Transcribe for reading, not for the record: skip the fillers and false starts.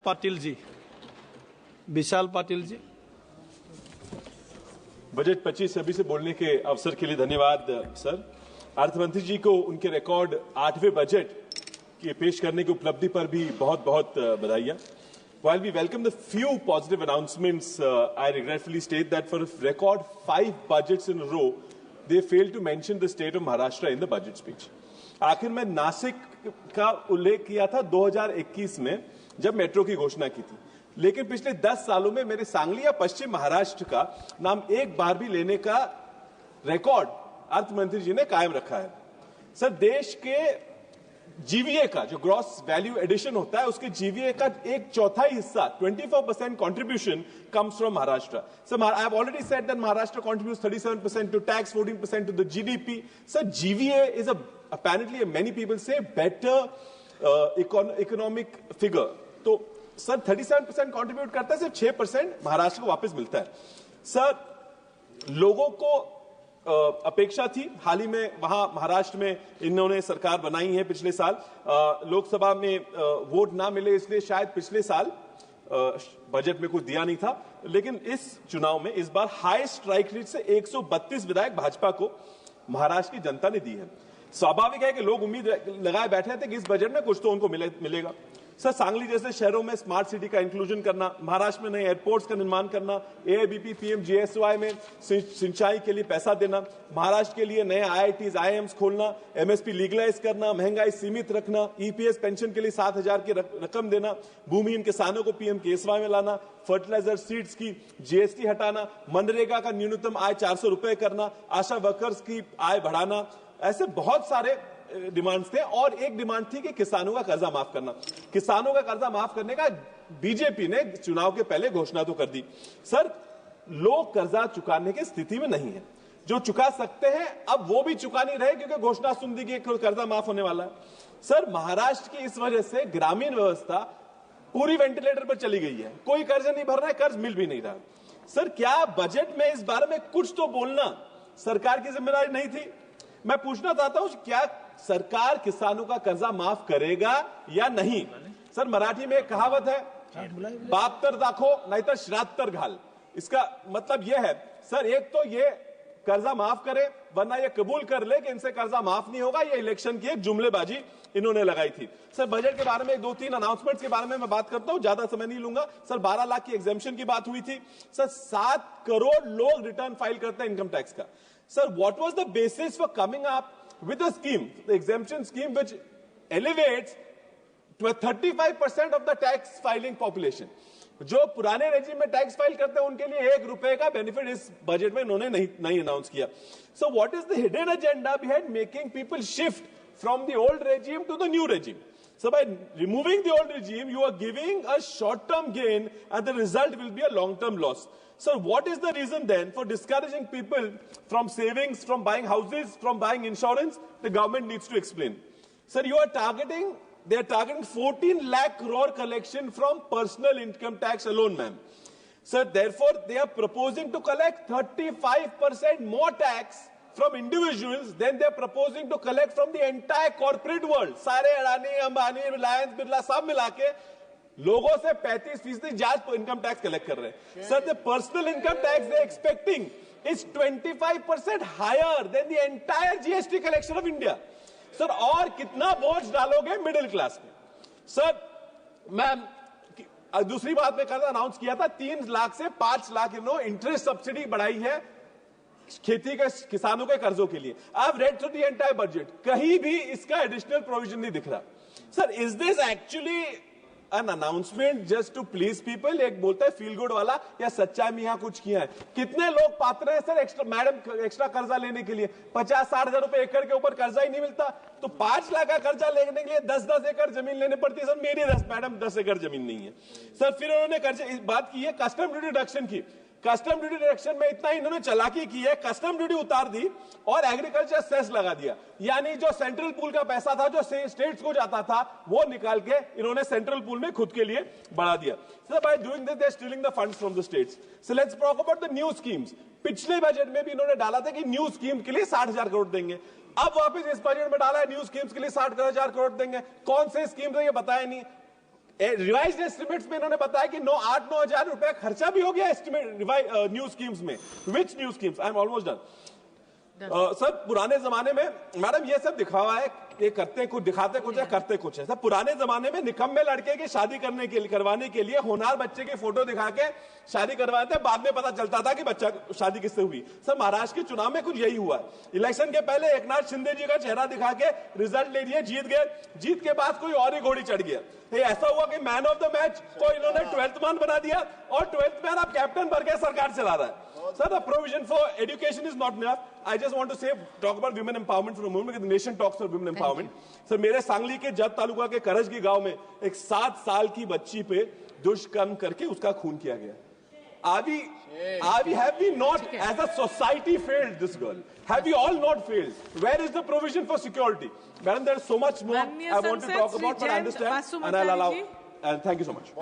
पाटिल जी, विशाल Patil ji. Budget 25-26 से बोलने के अवसर के लिए धन्यवाद सर। अर्थमंत्री जी को उनके रिकॉर्ड 8वें बजट के पेश करने की उपलब्धि पर भी बहुत बहुत बधाइयां। While we welcome the few positive announcements, I regretfully state that for a record 5 budgets in a row, they failed to mention the state of Maharashtra in the budget speech. आखिर में नासिक का उल्लेख किया था 2021 में जब मेट्रो की घोषणा की थी, लेकिन पिछले 10 सालों में मेरे सांगली या पश्चिम महाराष्ट्र का नाम एक बार भी लेने का रिकॉर्ड अर्थमंत्री जी ने कायम रखा है। सर, देश के जीवीए का जो ग्रॉस वैल्यू एडिशन होता है, उसके जीवीए का 1/4 हिस्सा 24% contribution comes from Maharashtra. So I have already said that Maharashtra contributes 37% to tax, 14% to the GDP. So GVA is apparently many people say better economic figure. तो sir 37% contribute करता है, सिर्फ 6% महाराष्ट्र को वापस मिलता है। सर, लोगों को अपेक्षा थी, हाल ही में वहां महाराष्ट्र में इन्होंने सरकार बनाई है, पिछले साल लोकसभा में वोट ना मिले इसलिए शायद पिछले साल बजट में कुछ दिया नहीं था, लेकिन इस चुनाव में इस बार हाई स्ट्राइक रेट से 132 विधायक भाजपा को महाराष्ट्र की जनता ने दी है। स्वाभाविक है कि लोग उम्मीद लगाए बैठे थे कि इस बजट में कुछ तो उनको मिलेगा। सर, सांगली जैसे शहरों में स्मार्ट सिटी का इंक्लूजन करना, महाराष्ट्र में नए एयरपोर्ट्स का निर्माण करना, एआईबीपी पीएमजीएसवाई में सिंचाई के लिए पैसा देना, महाराष्ट्र के लिए नए आईआईटीज आईआईएम्स खोलना, एमएसपी लीगलाइज करना, महंगाई सीमित रखना, ईपीएस पेंशन के लिए 7,000 की रकम देना, भूमिहीन किसानों को पीएम केएसवाई में लाना, फर्टिलाइजर सीड्स की जीएसटी हटाना, मनरेगा का न्यूनतम आय 400 रुपए करना, आशा वर्कर्स की आय बढ़ाना, ऐसे बहुत सारे डिमांड्स थे। और एक डिमांड थी कि किसानों का कर्जा माफ करना। किसानों का कर्जा माफ करने का बीजेपी ने चुनाव के पहले घोषणा तो कर दी। सर, लोग कर्जा चुकाने की स्थिति में नहीं है, जो चुका सकते हैं अब वो भी चुका नहीं रहे क्योंकि घोषणा सुन दी कि कर्जा माफ होने वाला है। सर, महाराष्ट्र की इस वजह से ग्रामीण व्यवस्था पूरी वेंटिलेटर पर चली गई है, कोई कर्ज नहीं भर रहा है, कर्ज मिल भी नहीं रहा। सर, क्या बजट में इस बारे में कुछ तो बोलना सरकार की जिम्मेदारी नहीं थी? मैं पूछना चाहता हूं, क्या सरकार किसानों का कर्जा माफ करेगा या नहीं? सर, मराठी में एक कहावत है, बाप तर दाखो नहीं तो श्राद्ध तर घाल। इसका मतलब यह है सर, एक तो ये कर्जा माफ करे वरना ये कबूल कर ले कि इनसे कर्जा माफ नहीं होगा। ये इलेक्शन की एक जुमलेबाजी इन्होंने लगाई थी। सर, बजट के बारे में 2-3 अनाउंसमेंट्स के बारे में मैं बात करता हूं, ज्यादा समय नहीं लूंगा। सर, 12 लाख की एग्जेम्पशन की बात हुई थी। सर, 7 करोड़ लोग रिटर्न फाइल करते हैं इनकम टैक्स का। Sir, what was the basis for coming up with a scheme, the exemption scheme, which elevates to 35% of the tax filing population? जो पुराने रेजिम में टैक्स फाइल करते हैं उनके लिए 1 रुपए का बेनिफिट इस बजट में इन्होंने नहीं अनाउंस किया। So, what is the hidden agenda behind making people shift from the old regime to the new regime? So, by removing the old regime, you are giving a short-term gain, and the result will be a long-term loss. Sir, what is the reason then for discouraging people from savings, from buying houses, from buying insurance? The government needs to explain. Sir, they are targeting 14 lakh crore collection from personal income tax alone, ma'am. Sir, therefore, they are proposing to collect 35% more tax from individuals than they are proposing to collect from the entire corporate world. सारे अडानी, अंबानी, रिलायंस, बिरला सब मिला के लोगों से 35% ज्यादा income tax collect कर रहे हैं। Sir, the personal income tax they expecting is 25% higher than the entire GST collection of India. Sir, और कितना बोझ डालोगे मिडिल क्लास में? सर, मैं दूसरी बात में कल अनाउंस किया था, 3 लाख से 5 लाख इंटरेस्ट सब्सिडी बढ़ाई है खेती के किसानों के कर्जों के लिए। I have read through the entire budget, कहीं भी इसका एडिशनल प्रोविजन नहीं दिख रहा। Sir, is this actually an announcement just to please people? एक बोलता है फील गुड वाला, या सच्चाई में यहाँ कुछ किया है? कितने लोग पात्र हैं सर एक्स्ट्रा कर्जा लेने के लिए? 50-60 हजार रुपए एकड़ के ऊपर कर्जा ही नहीं मिलता, तो 5 लाख का कर्जा लेने के लिए 10-10 एकड़ जमीन लेने पड़ती है। सर, मेरी मैडम 10 एकड़ जमीन नहीं है। सर, फिर उन्होंने कर्जे बात की है कस्टम ड्यूटी रिडक्शन की। कस्टम ड्यूटी रिडक्शन में इतना इन्होंने चालाकी की है, कस्टम ड्यूटी उतार दी और एग्रीकल्चर सेस लगा दिया। यानी जो सेंट्रल पूल का पैसा था जो स्टेट्स को जाता था वो निकाल के इन्होंने सेंट्रल पूल में खुद के लिए बढ़ा दिया। So by doing this, they are stealing the funds from the states. So let's talk about the new schemes. पिछले बजट में भी इन्होंने डाला था कि न्यू स्कीम के लिए 60,000 करोड़ देंगे। अब वापस इस बजट में डाला है न्यू स्कीम्स के लिए 60,000 करोड़ देंगे। कौन से स्कीम है ये बताया नहीं। रिवाइज्ड एस्टिमेट्स में इन्होंने बताया कि 8-9 हजार रुपए खर्चा भी हो गया एस्टिमेट न्यू स्कीम्स में। Which new schemes? I am almost done. Sir पुराने जमाने में मैडम ये सब दिखावा है, ये करते कुछ दिखाते कुछ है करते कुछ है। सर पुराने जमाने में निकम्मे लड़के की शादी करवाने के लिए होनहार बच्चे की फोटो दिखा के शादी करवाते, बाद में पता चलता था कि बच्चा शादी किससे हुई। सर महाराष्ट्र के चुनाव में कुछ यही हुआ। इलेक्शन के पहले एकनाथ शिंदे जी का चेहरा दिखा के रिजल्ट ले लिए, जीत गए, जीत के बाद कोई और ही घोड़ी चढ़ गया। ये ऐसा हुआ कि मैन ऑफ द मैच को इन्होंने 12th मैन बना दिया और 12th मैन आप कैप्टन बन के सरकार चला रहा है। Sir, the provision for education is not enough. I just want to say, talk about women empowerment for a moment, because the nation talks for women empowerment. Sir, मेरे सांगली के जत तालुका के करजगी गांव में एक 7 साल की बच्ची पे दुष्कर्म करके उसका खून किया गया। Have we not, as a society, failed this girl? Have we all not failed? Where is the provision for security? Madam, there is so much more I want to talk about, but I understand, and I'll allow. And thank you so much.